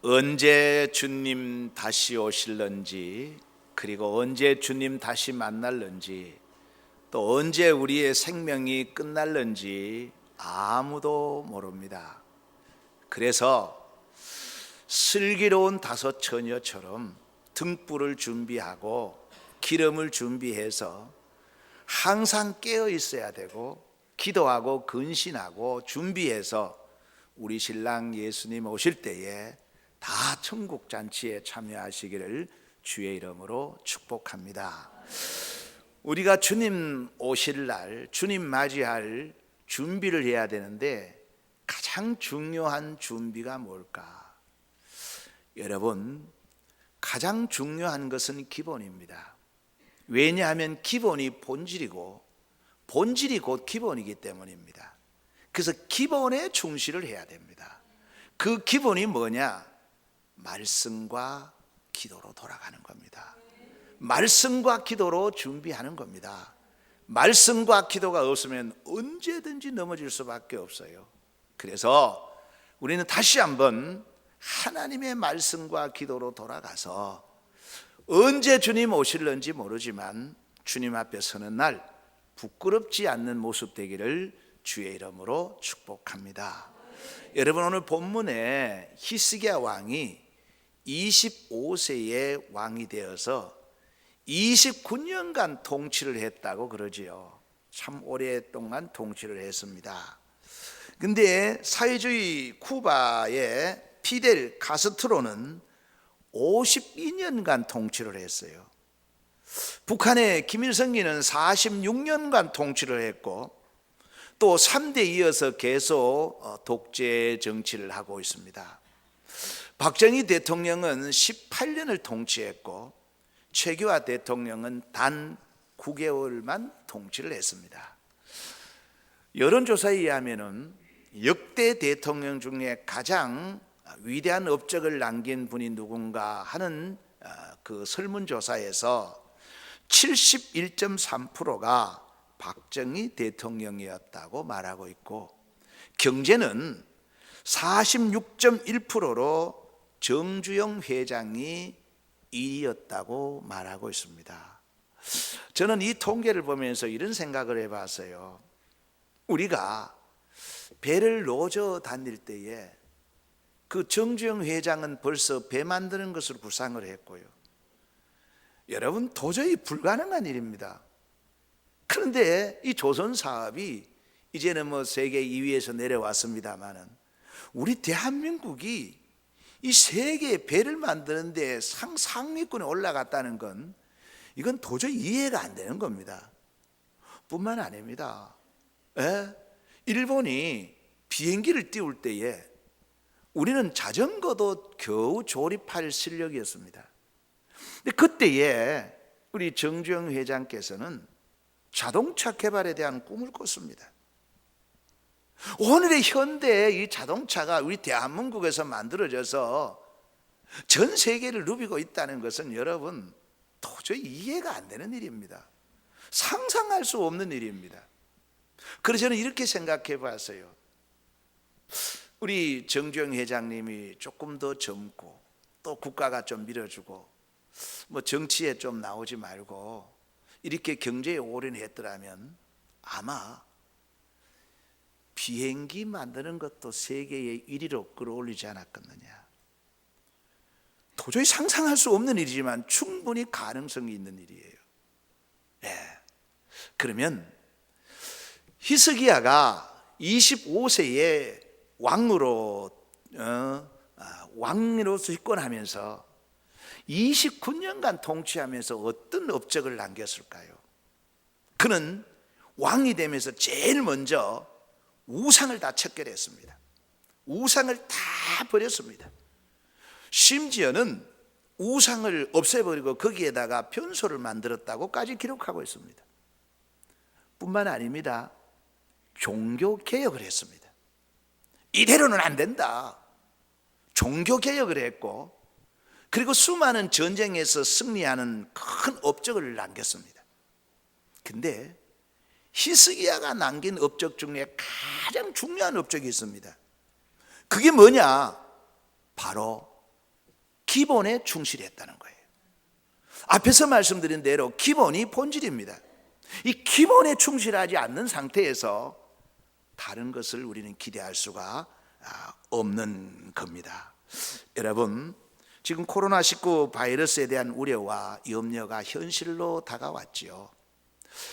언제 주님 다시 오실런지, 그리고 언제 주님 다시 만날런지, 또 언제 우리의 생명이 끝날런지 아무도 모릅니다. 그래서 슬기로운 다섯 처녀처럼 등불을 준비하고 기름을 준비해서 항상 깨어 있어야 되고, 기도하고 근신하고 준비해서 우리 신랑 예수님 오실 때에 다 천국 잔치에 참여하시기를 주의 이름으로 축복합니다. 우리가 주님 오실 날, 주님 맞이할 준비를 해야 되는데 가장 중요한 준비가 뭘까? 여러분, 가장 중요한 것은 기본입니다. 왜냐하면 기본이 본질이고 본질이 곧 기본이기 때문입니다. 그래서 기본에 충실을 해야 됩니다. 그 기본이 뭐냐? 말씀과 기도로 돌아가는 겁니다. 말씀과 기도로 준비하는 겁니다. 말씀과 기도가 없으면 언제든지 넘어질 수밖에 없어요. 그래서 우리는 다시 한번 하나님의 말씀과 기도로 돌아가서 언제 주님 오실는지 모르지만 주님 앞에 서는 날 부끄럽지 않는 모습 되기를 주의 이름으로 축복합니다. 여러분, 오늘 본문에 히스기야 왕이 25세의 왕이 되어서 29년간 통치를 했다고 그러지요. 참 오랫동안 통치를 했습니다. 근데 사회주의 쿠바의 피델 카스트로는 52년간 통치를 했어요. 북한의 김일성기는 46년간 통치를 했고, 또 3대 이어서 계속 독재 정치를 하고 있습니다. 박정희 대통령은 18년을 통치했고, 최규하 대통령은 단 9개월만 통치를 했습니다. 여론조사에 의하면 역대 대통령 중에 가장 위대한 업적을 남긴 분이 누군가 하는 그 설문조사에서 71.3%가 박정희 대통령이었다고 말하고 있고, 경제는 46.1%로 정주영 회장이 1위였다고 말하고 있습니다. 저는 이 통계를 보면서 이런 생각을 해봤어요. 우리가 배를 노저 다닐 때에 그 정주영 회장은 벌써 배 만드는 것으로 구상을 했고요. 여러분, 도저히 불가능한 일입니다. 그런데 이 조선 사업이 이제는 뭐 세계 2위에서 내려왔습니다만은, 우리 대한민국이 이 세계 배를 만드는데 상위권에 올라갔다는 건 이건 도저히 이해가 안 되는 겁니다. 뿐만 아닙니다. 일본이 비행기를 띄울 때에 우리는 자전거도 겨우 조립할 실력이었습니다. 근데 그때에 우리 정주영 회장께서는 자동차 개발에 대한 꿈을 꿨습니다. 오늘의 현대의 이 자동차가 우리 대한민국에서 만들어져서 전 세계를 누비고 있다는 것은 여러분 도저히 이해가 안 되는 일입니다. 상상할 수 없는 일입니다. 그래서 저는 이렇게 생각해 봤어요. 우리 정주영 회장님이 조금 더 젊고, 또 국가가 좀 밀어주고, 뭐 정치에 좀 나오지 말고 이렇게 경제에 올인했더라면 아마 비행기 만드는 것도 세계의 1위로 끌어올리지 않았겠느냐. 도저히 상상할 수 없는 일이지만 충분히 가능성이 있는 일이에요. 그러면 히스기야가 25세에 왕으로서 집권하면서 29년간 통치하면서 어떤 업적을 남겼을까요? 그는 왕이 되면서 제일 먼저 우상을 다 척결했습니다. 우상을 다 버렸습니다. 심지어는 우상을 없애버리고 거기에다가 변소를 만들었다고까지 기록하고 있습니다. 뿐만 아닙니다. 종교개혁을 했습니다. 이대로는 안 된다. 종교개혁을 했고, 그리고 수많은 전쟁에서 승리하는 큰 업적을 남겼습니다. 근데 히스기야가 남긴 업적 중에 가장 중요한 업적이 있습니다. 그게 뭐냐? 바로 기본에 충실했다는 거예요. 앞에서 말씀드린 대로 기본이 본질입니다. 이 기본에 충실하지 않는 상태에서 다른 것을 우리는 기대할 수가 없는 겁니다. 여러분, 지금 코로나19 바이러스에 대한 우려와 염려가 현실로 다가왔지요.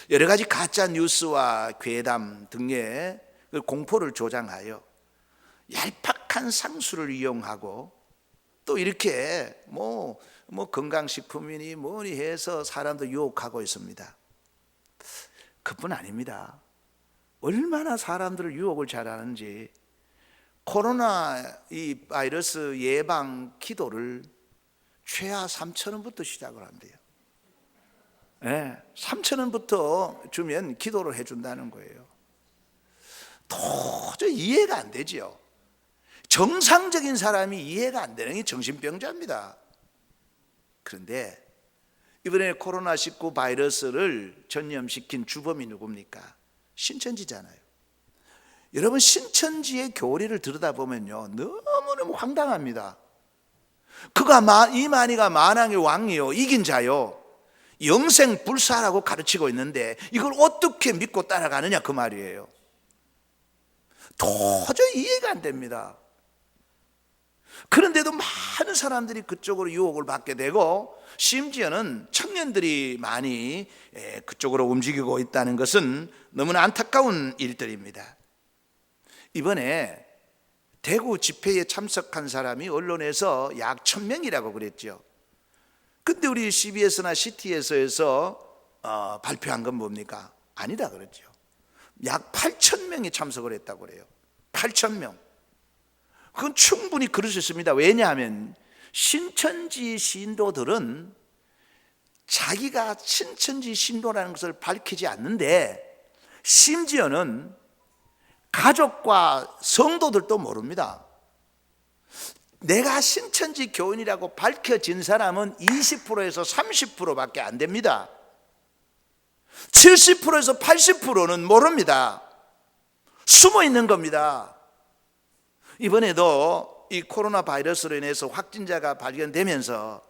여러 가지 가짜 뉴스와 괴담 등의 공포를 조장하여 얄팍한 상수를 이용하고 또 이렇게 뭐 건강식품이니 뭐니 해서 사람들 유혹하고 있습니다. 그뿐 아닙니다. 얼마나 사람들을 유혹을 잘하는지 코로나 이 바이러스 예방 기도를 최하 3,000원부터 시작을 한대요. 네, 3,000원부터 주면 기도를 해준다는 거예요. 도저히 이해가 안 되지요. 정상적인 사람이 이해가 안 되는 게 정신병자입니다. 그런데 이번에 코로나19 바이러스를 전염시킨 주범이 누굽니까? 신천지잖아요. 여러분, 신천지의 교리를 들여다보면요, 너무너무 황당합니다. 그가 이만희가 만왕의 왕이요, 이긴 자요, 영생 불사라고 가르치고 있는데 이걸 어떻게 믿고 따라가느냐 그 말이에요. 도저히 이해가 안 됩니다. 그런데도 많은 사람들이 그쪽으로 유혹을 받게 되고 심지어는 청년들이 많이 그쪽으로 움직이고 있다는 것은 너무나 안타까운 일들입니다. 이번에 대구 집회에 참석한 사람이 언론에서 약 1,000명이라고 그랬죠. 근데 우리 CBS나 CT에서에서 발표한 건 뭡니까? 아니다 그랬죠. 약 8,000명이 참석을 했다고 그래요. 8,000명. 그건 충분히 그럴 수 있습니다. 왜냐하면 신천지 신도들은 자기가 신천지 신도라는 것을 밝히지 않는데 심지어는 가족과 성도들도 모릅니다. 내가 신천지 교인이라고 밝혀진 사람은 20%에서 30%밖에 안 됩니다. 70%에서 80%는 모릅니다. 숨어 있는 겁니다. 이번에도 이 코로나 바이러스로 인해서 확진자가 발견되면서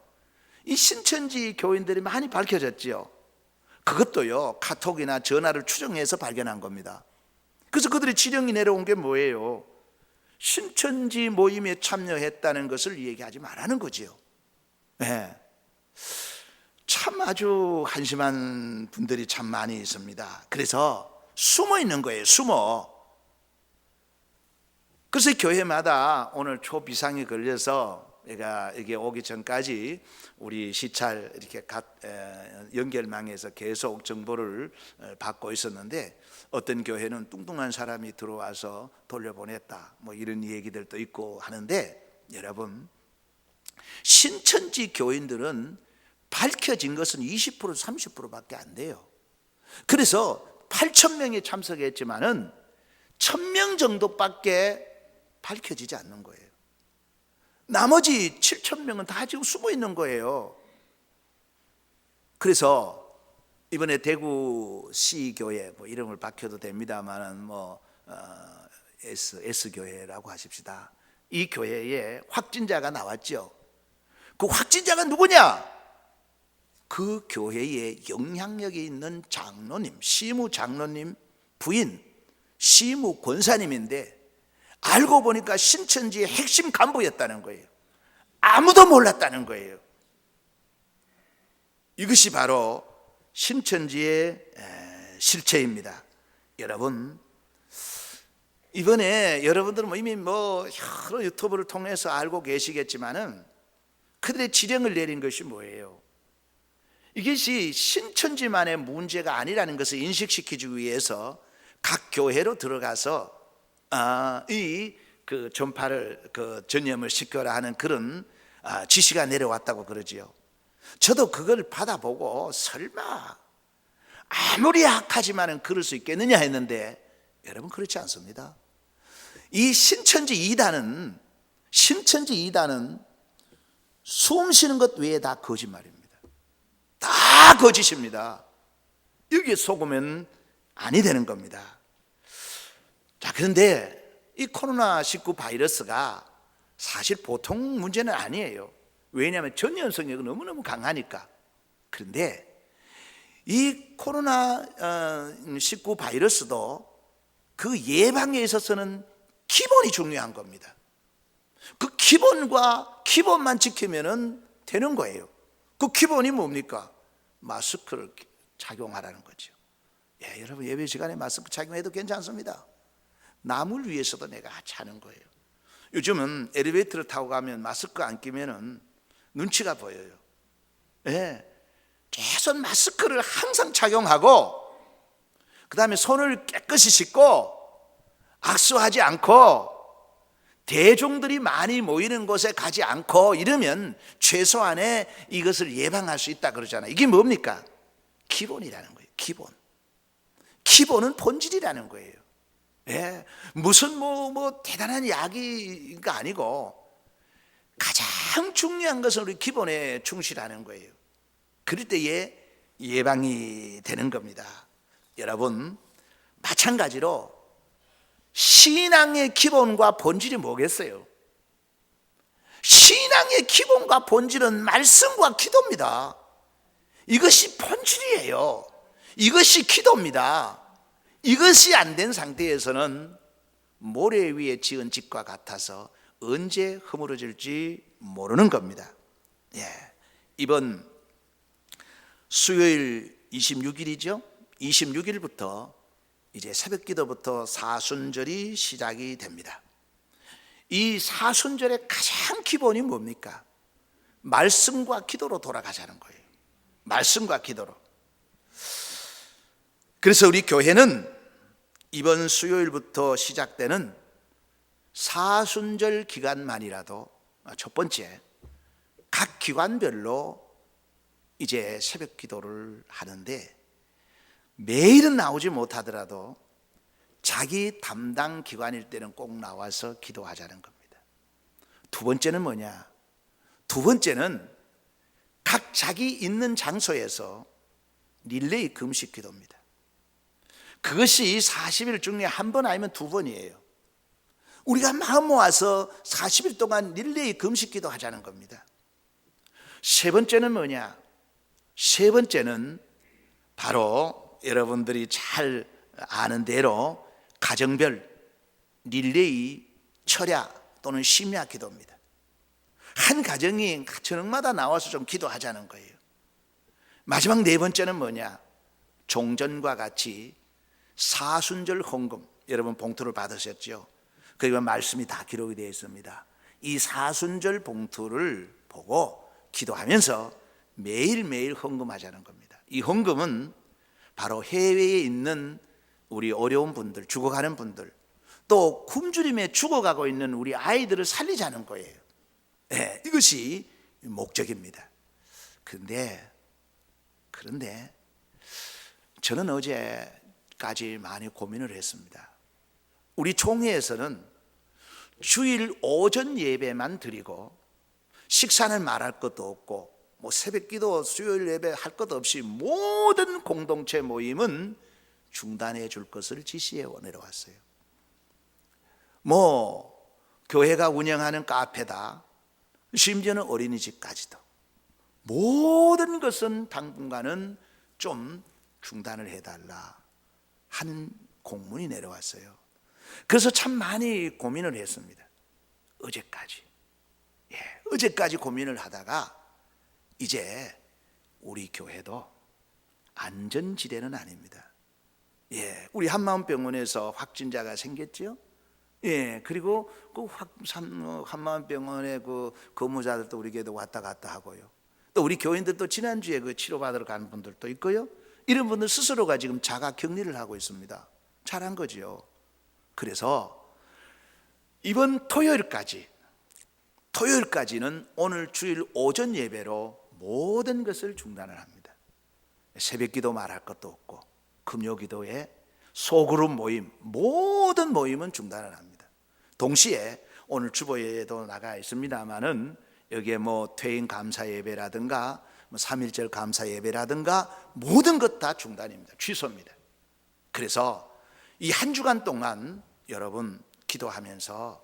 이 신천지 교인들이 많이 밝혀졌지요. 그것도요, 카톡이나 전화를 추정해서 발견한 겁니다. 그래서 그들이 지령이 내려온 게 뭐예요? 신천지 모임에 참여했다는 것을 얘기하지 말라는 거지요. 네. 참 아주 한심한 분들이 참 많이 있습니다. 그래서 숨어 있는 거예요, 숨어. 그래서 교회마다 오늘 초비상이 걸려서 내가 여기 오기 전까지 우리 시찰 이렇게 연결망에서 계속 정보를 받고 있었는데 어떤 교회는 뚱뚱한 사람이 들어와서 돌려보냈다 뭐 이런 얘기들도 있고 하는데, 여러분, 신천지 교인들은 밝혀진 것은 20% 30%밖에 안 돼요. 그래서 8,000명이 참석했지만은 1,000명 정도밖에 밝혀지지 않는 거예요. 나머지 7,000명은 다 지금 숨어 있는 거예요. 그래서 이번에 대구 C교회 뭐 이름을 밝혀도 됩니다만은 S교회라고 하십시다. 이 교회에 확진자가 나왔죠. 그 확진자가 누구냐? 그 교회에 영향력이 있는 장로님, 시무 장로님 부인, 시무 권사님인데 알고 보니까 신천지의 핵심 간부였다는 거예요. 아무도 몰랐다는 거예요. 이것이 바로 신천지의 실체입니다. 여러분, 이번에 여러분들은 이미 여러 유튜브를 통해서 알고 계시겠지만은 그들의 지령을 내린 것이 뭐예요? 이것이 신천지만의 문제가 아니라는 것을 인식시키기 위해서 각 교회로 들어가서 그 전파를 전염을 시켜라 하는 그런 지시가 내려왔다고 그러지요. 저도 그걸 받아보고 설마 아무리 악하지만은 그럴 수 있겠느냐 했는데, 여러분, 그렇지 않습니다. 이 신천지 이단은 숨 쉬는 것 외에 다 거짓말입니다. 다 거짓입니다. 여기에 속으면 아니 되는 겁니다. 자, 그런데 이 코로나19 바이러스가 사실 보통 문제는 아니에요. 왜냐하면 전염성이 너무너무 강하니까. 그런데 이 코로나19 바이러스도 그 예방에 있어서는 기본이 중요한 겁니다. 그 기본만 지키면 되는 거예요. 그 기본이 뭡니까? 마스크를 착용하라는 거죠. 예, 여러분 예배 시간에 마스크 착용해도 괜찮습니다. 남을 위해서도 내가 하는 거예요. 요즘은 엘리베이터를 타고 가면 마스크 안 끼면은 눈치가 보여요. 예, 최소한 마스크를 항상 착용하고, 그 다음에 손을 깨끗이 씻고 악수하지 않고 대중들이 많이 모이는 곳에 가지 않고 이러면 최소한의 이것을 예방할 수 있다 그러잖아요. 이게 뭡니까? 기본이라는 거예요. 기본은 본질이라는 거예요. 예, 무슨 뭐 대단한 이야기가 아니고 가장 중요한 것은 우리 기본에 충실하는 거예요. 그럴 때에 예방이 되는 겁니다. 여러분, 마찬가지로 신앙의 기본과 본질이 뭐겠어요? 신앙의 기본과 본질은 말씀과 기도입니다. 이것이 본질이에요. 이것이 기도입니다. 이것이 안 된 상태에서는 모래 위에 지은 집과 같아서 언제 허물어질지 모르는 겁니다. 예, 이번 수요일 26일이죠. 26일부터 이제 새벽기도부터 사순절이 시작이 됩니다. 이 사순절의 가장 기본이 뭡니까? 말씀과 기도로 돌아가자는 거예요. 말씀과 기도로. 그래서 우리 교회는 이번 수요일부터 시작되는 사순절 기간만이라도 첫 번째, 각 기관별로 이제 새벽 기도를 하는데, 매일은 나오지 못하더라도 자기 담당 기관일 때는 꼭 나와서 기도하자는 겁니다. 두 번째는 뭐냐? 두 번째는 각 자기 있는 장소에서 릴레이 금식 기도입니다. 그것이 40일 중에 한 번 아니면 두 번이에요. 우리가 마음 모아서 40일 동안 릴레이 금식 기도 하자는 겁니다. 세 번째는 뭐냐? 세 번째는 바로 여러분들이 잘 아는 대로 가정별 릴레이 철야 또는 심야 기도입니다. 한 가정이 저녁마다 나와서 좀 기도하자는 거예요. 마지막 네 번째는 뭐냐? 종전과 같이 사순절 헌금, 여러분 봉투를 받으셨죠? 그리고 말씀이 다 기록이 되어 있습니다. 이 사순절 봉투를 보고 기도하면서 매일매일 헌금하자는 겁니다. 이 헌금은 바로 해외에 있는 우리 어려운 분들, 죽어가는 분들, 또 굶주림에 죽어가고 있는 우리 아이들을 살리자는 거예요. 네, 이것이 목적입니다. 그런데 저는 어제까지 많이 고민을 했습니다. 우리 총회에서는 주일 오전 예배만 드리고 식사는 말할 것도 없고 뭐 새벽기도 수요일 예배 할 것 없이 모든 공동체 모임은 중단해 줄 것을 지시해 내려왔어요. 뭐 교회가 운영하는 카페다, 심지어는 어린이집까지도 모든 것은 당분간은 좀 중단을 해달라 하는 공문이 내려왔어요. 그래서 참 많이 고민을 했습니다. 어제까지 고민을 하다가 이제 우리 교회도 안전지대는 아닙니다. 우리 한마음병원에서 확진자가 생겼죠. 그리고 그 한마음병원의 그 근무자들도 우리 교회도 왔다 갔다 하고요. 또 우리 교인들도 지난주에 그 치료받으러 가는 분들도 있고요. 이런 분들 스스로가 지금 자가 격리를 하고 있습니다. 잘한 거지요. 그래서 이번 토요일까지는 오늘 주일 오전 예배로 모든 것을 중단을 합니다. 새벽기도 말할 것도 없고 금요기도에 소그룹 모임, 모든 모임은 중단을 합니다. 동시에 오늘 주보에도 나가 있습니다마는 여기에 뭐 퇴임 감사 예배라든가 뭐 3.1절 감사 예배라든가 모든 것 다 중단입니다. 취소입니다. 그래서 이 한 주간 동안 여러분 기도하면서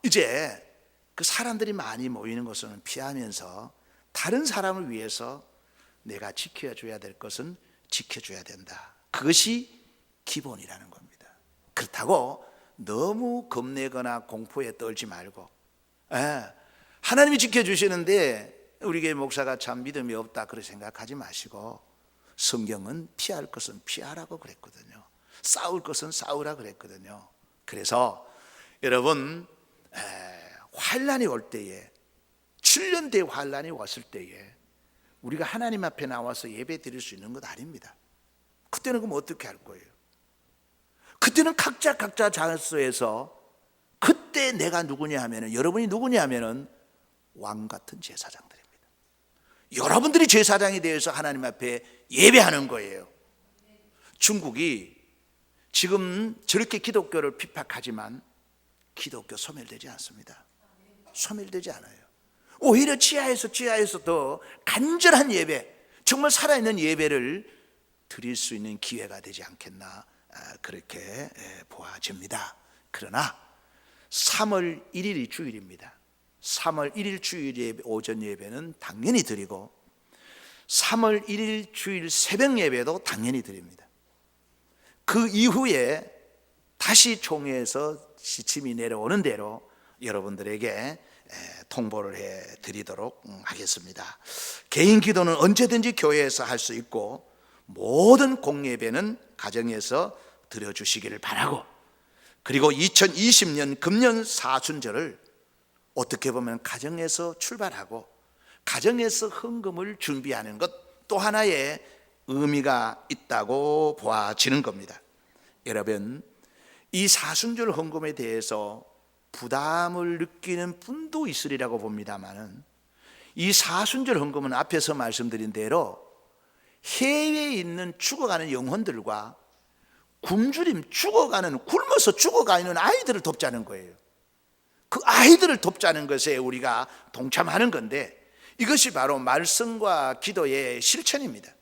이제 그 사람들이 많이 모이는 곳은 피하면서 다른 사람을 위해서 내가 지켜줘야 될 것은 지켜줘야 된다. 그것이 기본이라는 겁니다. 그렇다고 너무 겁내거나 공포에 떨지 말고, 하나님이 지켜주시는데 우리 교회 목사가 참 믿음이 없다 그렇게 생각하지 마시고, 성경은 피할 것은 피하라고 그랬거든요. 싸울 것은 싸우라 그랬거든요. 그래서 여러분, 환난이 올 때에, 7년 대 환난이 왔을 때에 우리가 하나님 앞에 나와서 예배 드릴 수 있는 것 아닙니다. 그때는 그럼 어떻게 할 거예요? 그때는 각자 장소에서, 그때 내가 누구냐 하면은, 여러분이 누구냐 하면은 왕 같은 제사장들입니다. 여러분들이 제사장이 되어서 하나님 앞에 예배하는 거예요. 중국이 지금 저렇게 기독교를 핍박하지만 기독교 소멸되지 않습니다. 소멸되지 않아요. 오히려 지하에서 더 간절한 예배, 정말 살아있는 예배를 드릴 수 있는 기회가 되지 않겠나, 그렇게 보아집니다. 그러나 3월 1일이 주일입니다. 3월 1일 주일 오전 예배는 당연히 드리고, 3월 1일 주일 새벽 예배도 당연히 드립니다. 그 이후에 다시 총회에서 시침이 내려오는 대로 여러분들에게 통보를 해드리도록 하겠습니다. 개인 기도는 언제든지 교회에서 할 수 있고, 모든 공예배는 가정에서 드려주시기를 바라고, 그리고 2020년 금년 사순절을 어떻게 보면 가정에서 출발하고 가정에서 헌금을 준비하는 것 또 하나의 의미가 있다고 보아지는 겁니다. 여러분, 이 사순절 헌금에 대해서 부담을 느끼는 분도 있으리라고 봅니다만은, 이 사순절 헌금은 앞에서 말씀드린 대로 해외에 있는 죽어가는 영혼들과 굶어서 죽어가는 아이들을 돕자는 거예요. 그 아이들을 돕자는 것에 우리가 동참하는 건데, 이것이 바로 말씀과 기도의 실천입니다.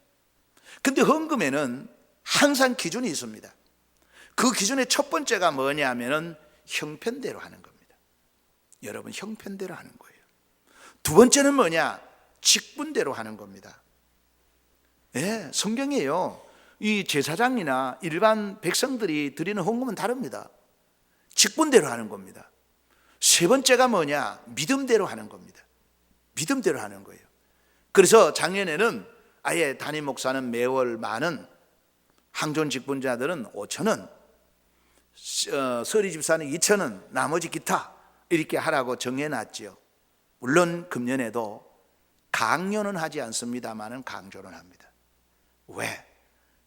근데 헌금에는 항상 기준이 있습니다. 그 기준의 첫 번째가 뭐냐면은 형편대로 하는 겁니다. 여러분, 형편대로 하는 거예요. 두 번째는 뭐냐? 직분대로 하는 겁니다. 성경이에요. 이 제사장이나 일반 백성들이 드리는 헌금은 다릅니다. 직분대로 하는 겁니다. 세 번째가 뭐냐? 믿음대로 하는 겁니다. 믿음대로 하는 거예요. 그래서 작년에는 아예 담임 목사는 매월 많은 항존 직분자들은 5,000원, 서리 집사는 2,000원, 나머지 기타 이렇게 하라고 정해놨지요. 물론 금년에도 강요는 하지 않습니다만은 강조는 합니다. 왜?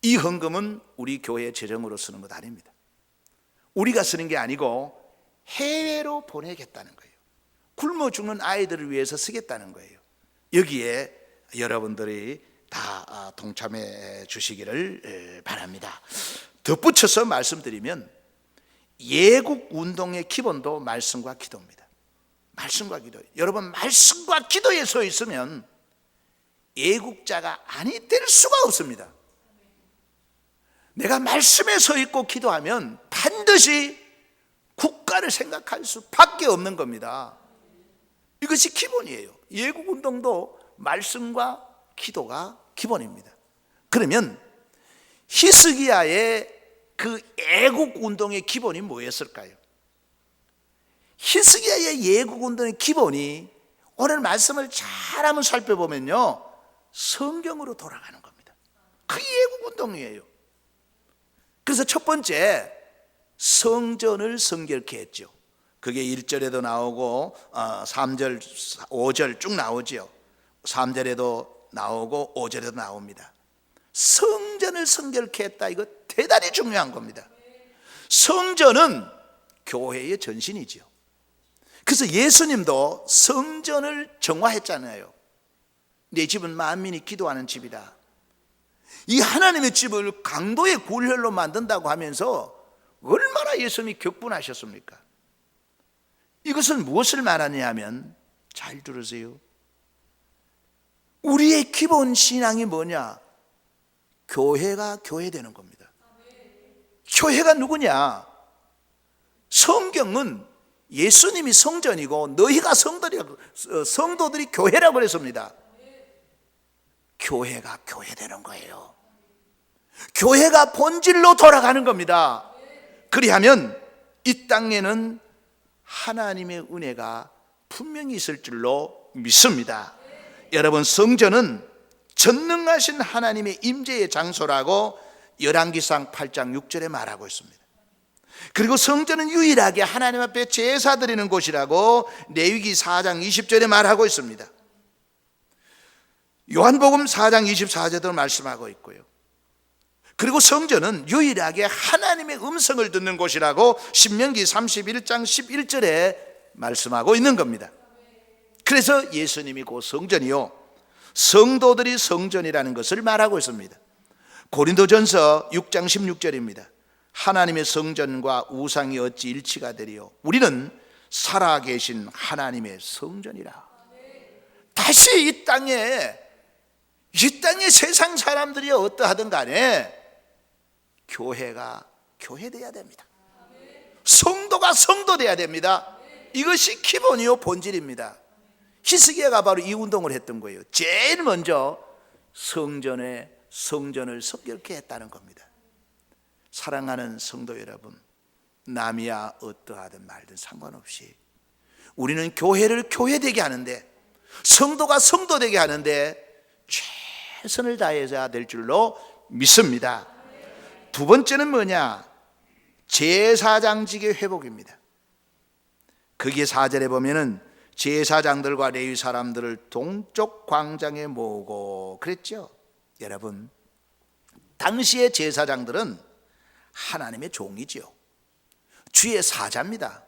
이 헌금은 우리 교회 재정으로 쓰는 것 아닙니다. 우리가 쓰는 게 아니고 해외로 보내겠다는 거예요. 굶어 죽는 아이들을 위해서 쓰겠다는 거예요. 여기에 여러분들이 다 동참해 주시기를 바랍니다. 덧붙여서 말씀드리면, 예국 운동의 기본도 말씀과 기도입니다. 말씀과 기도. 여러분, 말씀과 기도에 서 있으면 애국자가 아니 될 수가 없습니다. 내가 말씀에 서 있고 기도하면 반드시 국가를 생각할 수밖에 없는 겁니다. 이것이 기본이에요. 예국운동도 말씀과 기도가 기본입니다. 그러면 히스기야의 그 애국운동의 기본이 뭐였을까요? 히스기야의 예국운동의 기본이 오늘 말씀을 잘 한번 살펴보면요, 성경으로 돌아가는 겁니다. 그게 예국운동이에요. 그래서 첫 번째, 성전을 성결케 했죠. 그게 1절에도 나오고 3절, 5절 쭉 나오죠. 3절에도 나오고 5절에도 나옵니다. 성전을 성결케 했다. 이거 대단히 중요한 겁니다. 성전은 교회의 전신이죠. 그래서 예수님도 성전을 정화했잖아요. 내 집은 만민이 기도하는 집이다. 이 하나님의 집을 강도의 굴혈로 만든다고 하면서 얼마나 예수님이 격분하셨습니까? 이것은 무엇을 말하냐 하면, 잘 들으세요. 우리의 기본 신앙이 뭐냐? 교회가 교회되는 겁니다. 교회가 누구냐? 성경은 예수님이 성전이고 너희가 성도들이 교회라고 그랬습니다. 교회가 교회되는 거예요. 교회가 본질로 돌아가는 겁니다. 그리하면 이 땅에는 하나님의 은혜가 분명히 있을 줄로 믿습니다. 여러분, 성전은 전능하신 하나님의 임재의 장소라고 열왕기상 8장 6절에 말하고 있습니다. 그리고 성전은 유일하게 하나님 앞에 제사 드리는 곳이라고 레위기 4장 20절에 말하고 있습니다. 요한복음 4장 24절도 말씀하고 있고요. 그리고 성전은 유일하게 하나님의 음성을 듣는 곳이라고 신명기 31장 11절에 말씀하고 있는 겁니다. 그래서 예수님이 그 성전이요, 성도들이 성전이라는 것을 말하고 있습니다. 고린도전서 6장 16절입니다. 하나님의 성전과 우상이 어찌 일치가 되리요? 우리는 살아계신 하나님의 성전이라. 다시 이 땅에 세상 사람들이 어떠하든 간에 교회가 교회돼야 됩니다. 성도가 성도돼야 됩니다. 이것이 기본이요, 본질입니다. 히스기야가 바로 이 운동을 했던 거예요. 제일 먼저 성전을 성결케 했다는 겁니다. 사랑하는 성도 여러분, 남이야 어떠하든 말든 상관없이 우리는 교회를 교회되게 하는데, 성도가 성도되게 하는데 최선을 다해야 될 줄로 믿습니다. 두 번째는 뭐냐? 제사장직의 회복입니다. 거기에 4절에 보면은 제사장들과 레위 사람들을 동쪽 광장에 모으고 그랬죠. 여러분, 당시의 제사장들은 하나님의 종이지요. 주의 사자입니다.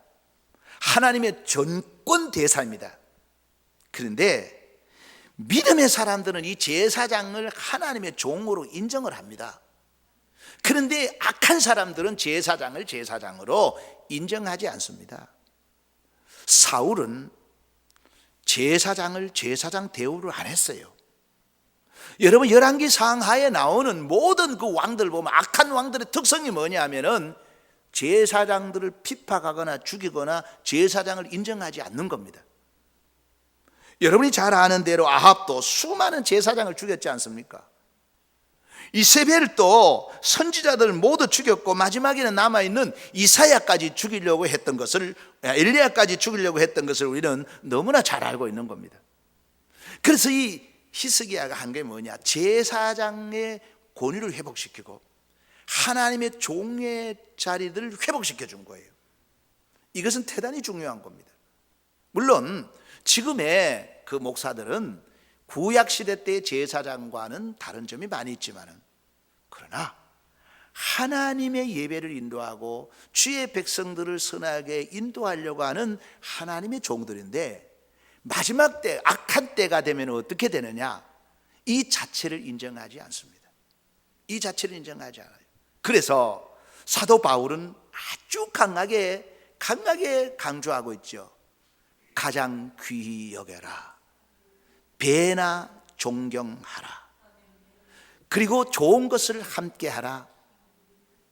하나님의 전권 대사입니다. 그런데 믿음의 사람들은 이 제사장을 하나님의 종으로 인정을 합니다. 그런데 악한 사람들은 제사장을 제사장으로 인정하지 않습니다. 사울은 제사장을 제사장 대우를 안 했어요. 여러분, 열왕기 상하에 나오는 모든 그 왕들 보면 악한 왕들의 특성이 뭐냐 하면은 제사장들을 핍박하거나 죽이거나 제사장을 인정하지 않는 겁니다. 여러분이 잘 아는 대로 아합도 수많은 제사장을 죽였지 않습니까? 이세벨도 선지자들 모두 죽였고 마지막에는 남아있는 이사야까지 죽이려고 했던 것을, 엘리야까지 죽이려고 했던 것을 우리는 너무나 잘 알고 있는 겁니다. 그래서 이 히스기야가 한 게 뭐냐? 제사장의 권위를 회복시키고 하나님의 종의 자리를 회복시켜 준 거예요. 이것은 대단히 중요한 겁니다. 물론 지금의 그 목사들은 구약시대 때의 제사장과는 다른 점이 많이 있지만은, 그러나 하나님의 예배를 인도하고 주의 백성들을 선하게 인도하려고 하는 하나님의 종들인데, 마지막 때, 악한 때가 되면 어떻게 되느냐? 이 자체를 인정하지 않습니다. 이 자체를 인정하지 않아요. 그래서 사도 바울은 아주 강하게 강조하고 있죠. 가장 귀히 여겨라. 배나 존경하라. 그리고 좋은 것을 함께 하라.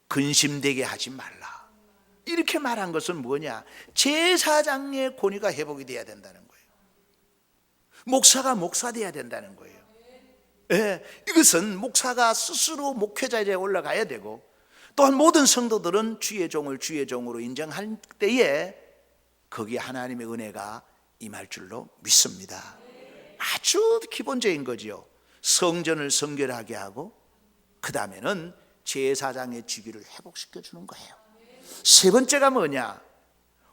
근심되게 하지 말라. 이렇게 말한 것은 뭐냐? 제사장의 권위가 회복이 돼야 된다는 거예요. 목사가 목사돼야 된다는 거예요. 예, 이것은 목사가 스스로 목회자에 올라가야 되고, 또한 모든 성도들은 주의 종을 주의 종으로 인정할 때에 거기에 하나님의 은혜가 임할 줄로 믿습니다. 아주 기본적인 거지요. 성전을 성결하게 하고 그 다음에는 제사장의 직위를 회복시켜 주는 거예요. 세 번째가 뭐냐?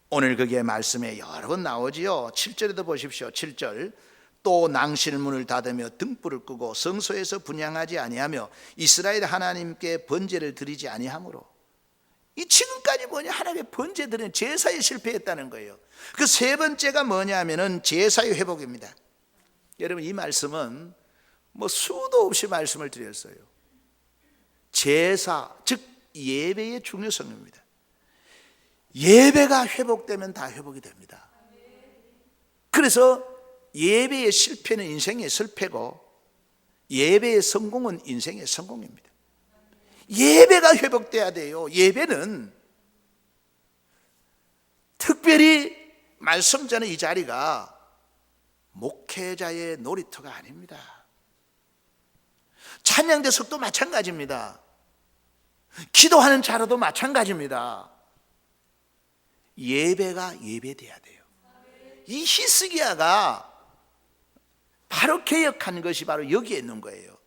오늘 거기에 말씀에 여러 번 나오지요. 7절에도 보십시오. 7절. 또 낭실문을 닫으며 등불을 끄고 성소에서 분향하지 아니하며 이스라엘 하나님께 번제를 드리지 아니하므로. 이 지금까지 뭐냐? 하나님의 번제 드리는 제사에 실패했다는 거예요. 그 세 번째가 뭐냐 하면은 제사의 회복입니다. 여러분, 이 말씀은 뭐 수도 없이 말씀을 드렸어요. 제사, 즉 예배의 중요성입니다. 예배가 회복되면 다 회복이 됩니다. 그래서 예배의 실패는 인생의 실패고 예배의 성공은 인생의 성공입니다. 예배가 회복돼야 돼요. 예배는 특별히 말씀 전에 이 자리가 목회자의 놀이터가 아닙니다. 찬양대석도 마찬가지입니다. 기도하는 자로도 마찬가지입니다. 예배가 예배돼야 돼요. 이 히스기야가 바로 개혁한 것이 바로 여기에 있는 거예요.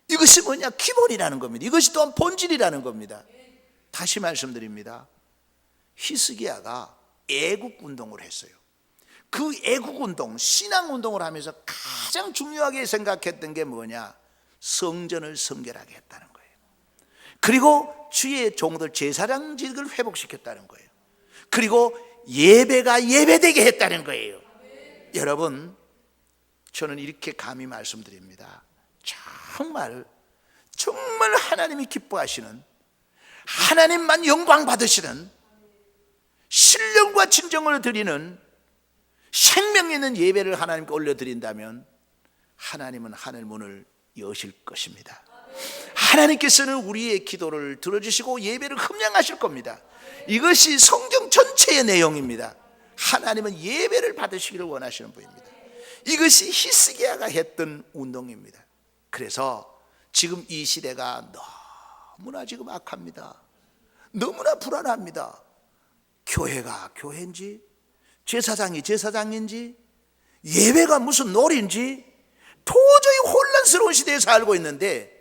이것이 뭐냐? 기본이라는 겁니다. 이것이 또한 본질이라는 겁니다. 다시 말씀드립니다. 히스기야가 애국운동을 했어요. 그 애국운동, 신앙운동을 하면서 가장 중요하게 생각했던 게 뭐냐? 성전을 성결하게 했다는 거예요. 그리고 주의 종들 제사장직을 회복시켰다는 거예요. 그리고 예배가 예배되게 했다는 거예요. 여러분, 저는 이렇게 감히 말씀드립니다. 정말 하나님이 기뻐하시는, 하나님만 영광 받으시는, 신령과 진정을 드리는 생명 있는 예배를 하나님께 올려드린다면 하나님은 하늘 문을 여실 것입니다. 하나님께서는 우리의 기도를 들어주시고 예배를 흠양하실 겁니다. 이것이 성경 전체의 내용입니다. 하나님은 예배를 받으시기를 원하시는 분입니다. 이것이 히스기야가 했던 운동입니다. 그래서 지금 이 시대가 너무나 지금 악합니다. 너무나 불안합니다. 교회가 교회인지, 제사장이 제사장인지, 예배가 무슨 놀인지 도저히 혼란스러운 시대에 살고 있는데,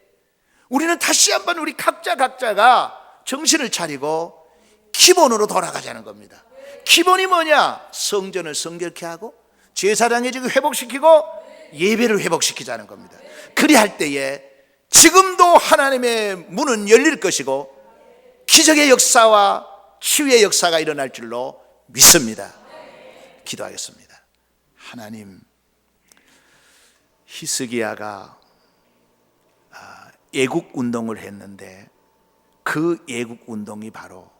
우리는 다시 한번 우리 각자가 정신을 차리고 기본으로 돌아가자는 겁니다. 기본이 뭐냐? 성전을 성결케 하고 제사장의 직을 회복시키고 예배를 회복시키자는 겁니다. 그리할 때에 지금도 하나님의 문은 열릴 것이고 기적의 역사와 치유의 역사가 일어날 줄로 믿습니다. 기도하겠습니다. 하나님, 히스기야가 애국운동을 했는데 그 애국운동이 바로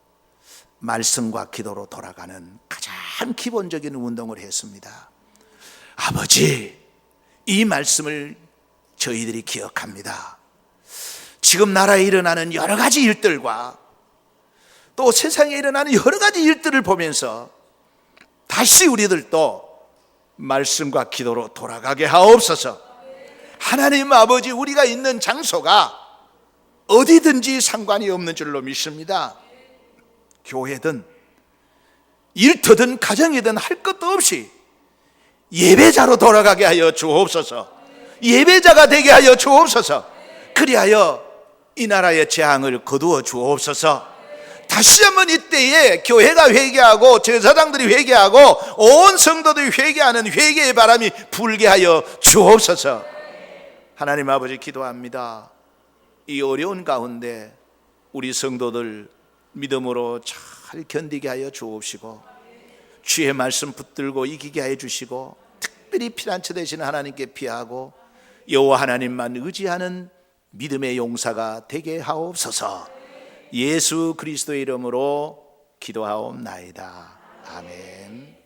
말씀과 기도로 돌아가는 가장 기본적인 운동을 했습니다. 아버지, 이 말씀을 저희들이 기억합니다. 지금 나라에 일어나는 여러 가지 일들과 또 세상에 일어나는 여러 가지 일들을 보면서 다시 우리들도 말씀과 기도로 돌아가게 하옵소서. 하나님 아버지, 우리가 있는 장소가 어디든지 상관이 없는 줄로 믿습니다. 교회든 일터든 가정이든 할 것도 없이 예배자로 돌아가게 하여 주옵소서. 예배자가 되게 하여 주옵소서. 그리하여 이 나라의 재앙을 거두어 주옵소서. 다시 한번 이때에 교회가 회개하고 제사장들이 회개하고 온 성도들이 회개하는 회개의 바람이 불게 하여 주옵소서. 하나님 아버지, 기도합니다. 이 어려운 가운데 우리 성도들 믿음으로 잘 견디게 하여 주옵시고 주의 말씀 붙들고 이기게 하여 주시고 특별히 피난처 되시는 하나님께 피하고 여호와 하나님만 의지하는 믿음의 용사가 되게 하옵소서. 예수 그리스도의 이름으로 기도하옵나이다. 아멘.